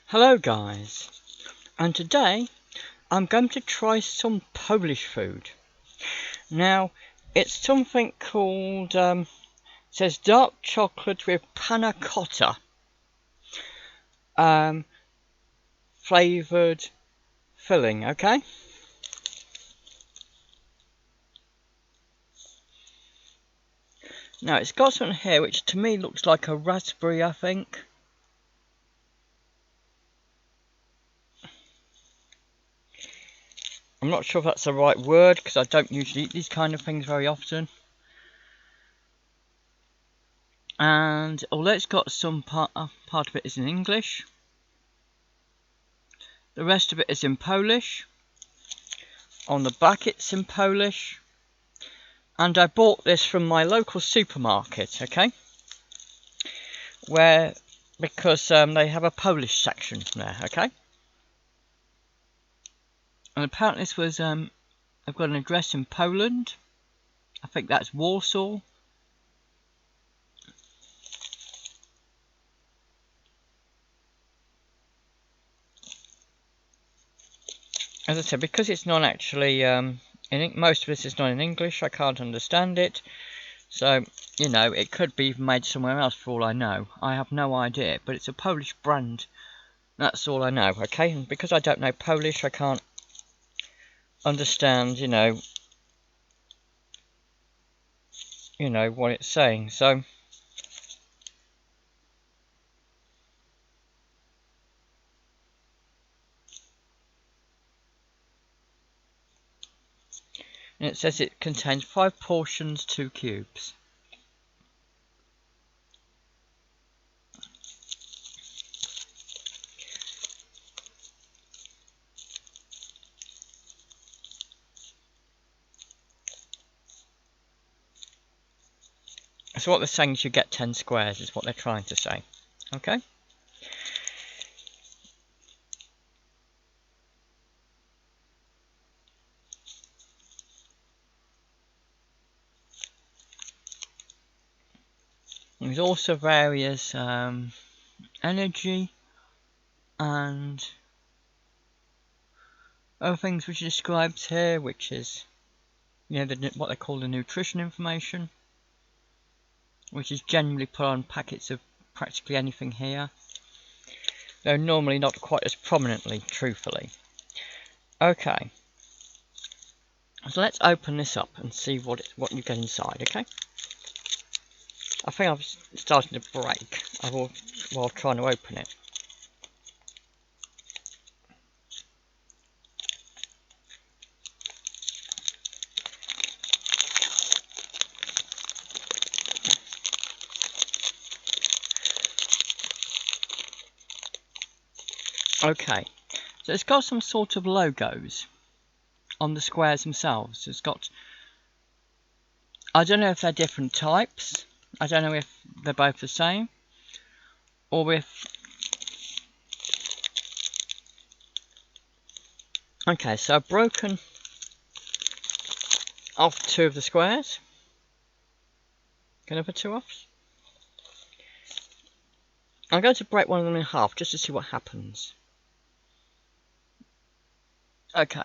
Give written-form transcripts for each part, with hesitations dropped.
Hello guys, and today I'm going to try some Polish food. Now it's something called, says dark chocolate with Panna Cotta flavoured filling, okay? Now it's got something here which to me looks like a raspberry, I think. I'm not sure if that's the right word because I don't usually eat these kind of things very often. And although it's got some part of it is in English, the rest of it is in Polish. On the back it's in Polish. And I bought this from my local supermarket, okay? Because they have a Polish section there, okay? And apparently this was, I've got an address in Poland. I think that's Warsaw. As I said, because it's not actually, most of this is not in English, I can't understand it. So, you know, it could be made somewhere else for all I know. I have no idea, but it's a Polish brand. That's all I know, okay? And because I don't know Polish, I can't understand, you know what it's saying. So and it says it contains 5 portions, 2 cubes. So what they're saying is you get 10 squares is what they're trying to say. Okay? There's also various energy and other things which it describes here, which is, what they call the nutrition information, which is generally put on packets of practically anything here, though normally not quite as prominently, truthfully. Okay, so let's open this up and see what you get inside, okay? I think I'm starting to break while trying to open it. Okay, so it's got some sort of logos on the squares themselves. It's got, I don't know if they're different types. I don't know if they're both the same, or if... Okay, so I've broken off 2 of the squares. Can I put 2 off? I'm going to break one of them in half just to see what happens. Okay.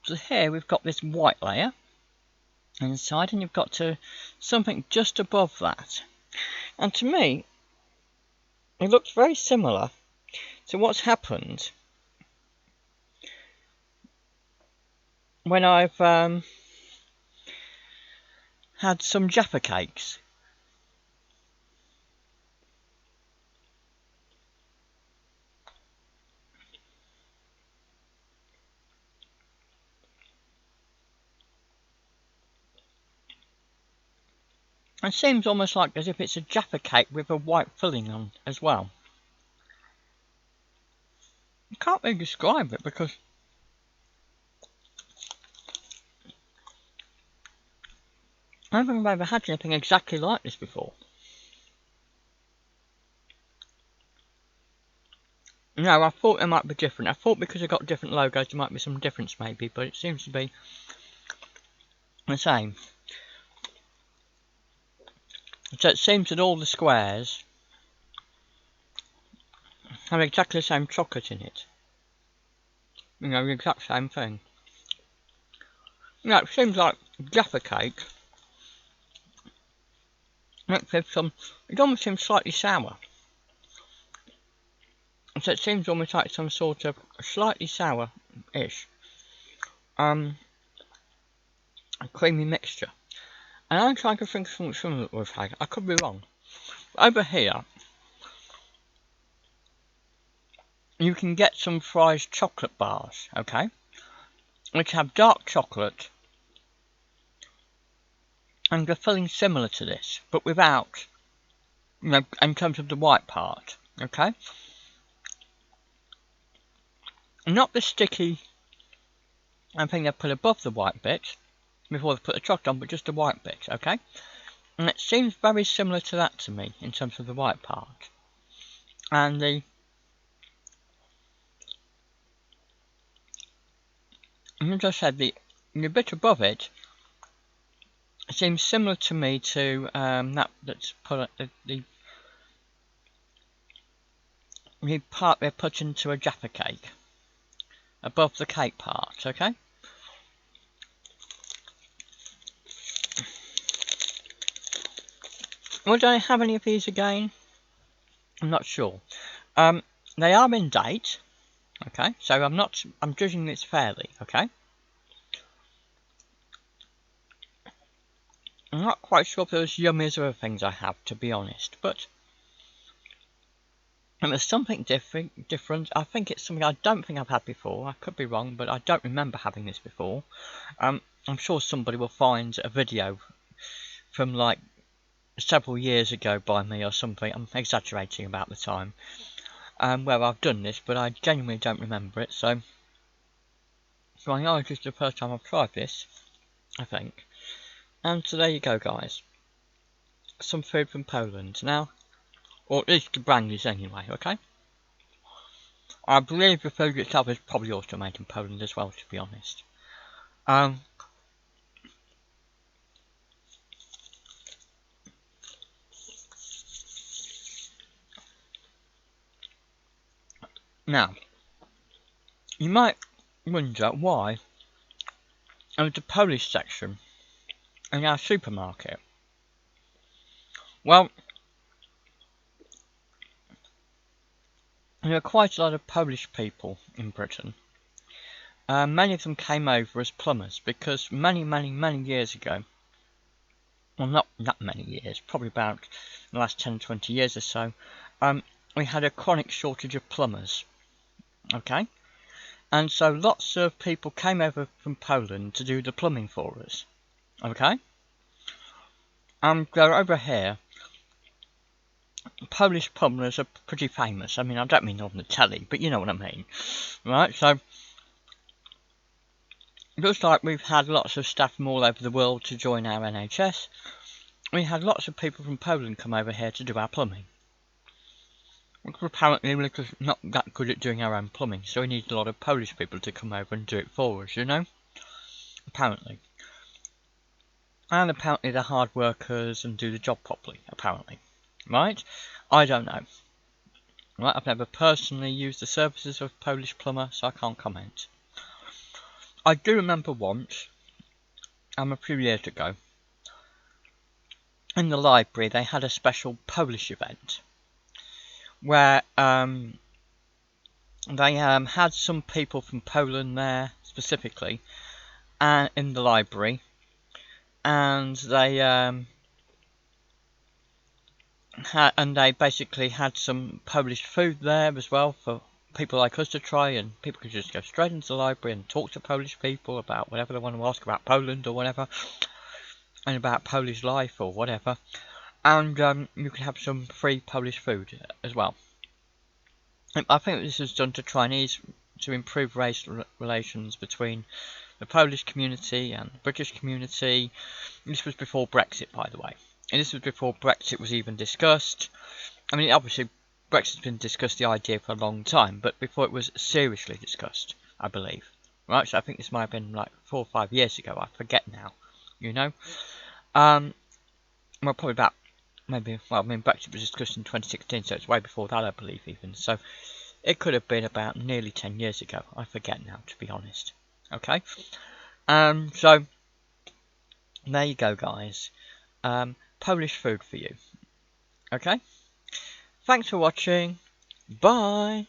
So here we've got this white layer inside, and you've got something just above that. And to me, it looks very similar to what's happened when I've had some Jaffa cakes. It seems almost like as if it's a Jaffa cake with a white filling on as well. I can't really describe it because I don't think I've ever had anything exactly like this before. No, I thought it might be different. I thought because it got different logos there might be some difference maybe, but it seems to be the same. So it seems that all the squares have exactly the same chocolate in it. You know, the exact same thing. You know, it seems like Jaffa cake. It almost seems slightly sour. So it seems almost like some sort of slightly sour-ish creamy mixture. And I'm trying to think of something similar that we've had. I could be wrong. Over here, you can get some Fry's chocolate bars, okay? Which have dark chocolate and the filling similar to this, but without, you know, in terms of the white part, okay? Not the sticky thing they put above the white bit before they put the chocolate on, but just the white bit, okay? And it seems very similar to that to me in terms of the white part. And as I said, the bit above it seems similar to me to that's put the part they put into a Jaffa cake above the cake part, okay? Would I have any of these again? I'm not sure. They are in date, okay? So I'm judging this fairly, okay? I'm not quite sure if they're as yummy as other things I have, to be honest, but there's something different. I think it's something I don't think I've had before. I could be wrong, but I don't remember having this before. I'm sure somebody will find a video from like several years ago by me or something. I'm exaggerating about the time where I've done this, but I genuinely don't remember it. So I know it's just the first time I've tried this, I think. And so there you go, guys. Some food from Poland now, or at least the brand is anyway. Okay. I believe the food itself is probably also made in Poland as well, to be honest. Now, you might wonder why there's a Polish section in our supermarket. Well, there are quite a lot of Polish people in Britain. Many of them came over as plumbers because many years ago, well, not that many years, probably about the last 10 20 years or so, we had a chronic shortage of plumbers. Okay? And so lots of people came over from Poland to do the plumbing for us. Okay? And they're over here. Polish plumbers are pretty famous. I mean, I don't mean on the telly, but you know what I mean. Right? So, just like we've had lots of staff from all over the world to join our NHS, we had lots of people from Poland come over here to do our plumbing. Because apparently we're not that good at doing our own plumbing, so we need a lot of Polish people to come over and do it for us, you know? Apparently. And apparently they're hard workers and do the job properly, apparently. Right? I don't know. Right? I've never personally used the services of a Polish plumber, so I can't comment. I do remember once, a few years ago, in the library they had a special Polish event where they had some people from Poland there specifically in the library, and they basically had some Polish food there as well for people like us to try, and people could just go straight into the library and talk to Polish people about whatever they want to ask about Poland or whatever, and about Polish life or whatever, and you could have some free Polish food as well. I think this was done to try and improve race relations between the Polish community and the British community. This was before Brexit, by the way. And this was before Brexit was even discussed. I mean, obviously, Brexit's been discussed, the idea, for a long time, but before it was seriously discussed, I believe. Right, so I think this might have been like 4 or 5 years ago, I forget now, you know. Well, probably about, maybe, well, I mean, Brexit was discussed in 2016, so it's way before that, I believe, even. So, It could have been about nearly 10 years ago. I forget now, to be honest. Okay. So there you go, guys. Polish food for you. Okay. Thanks for watching. Bye.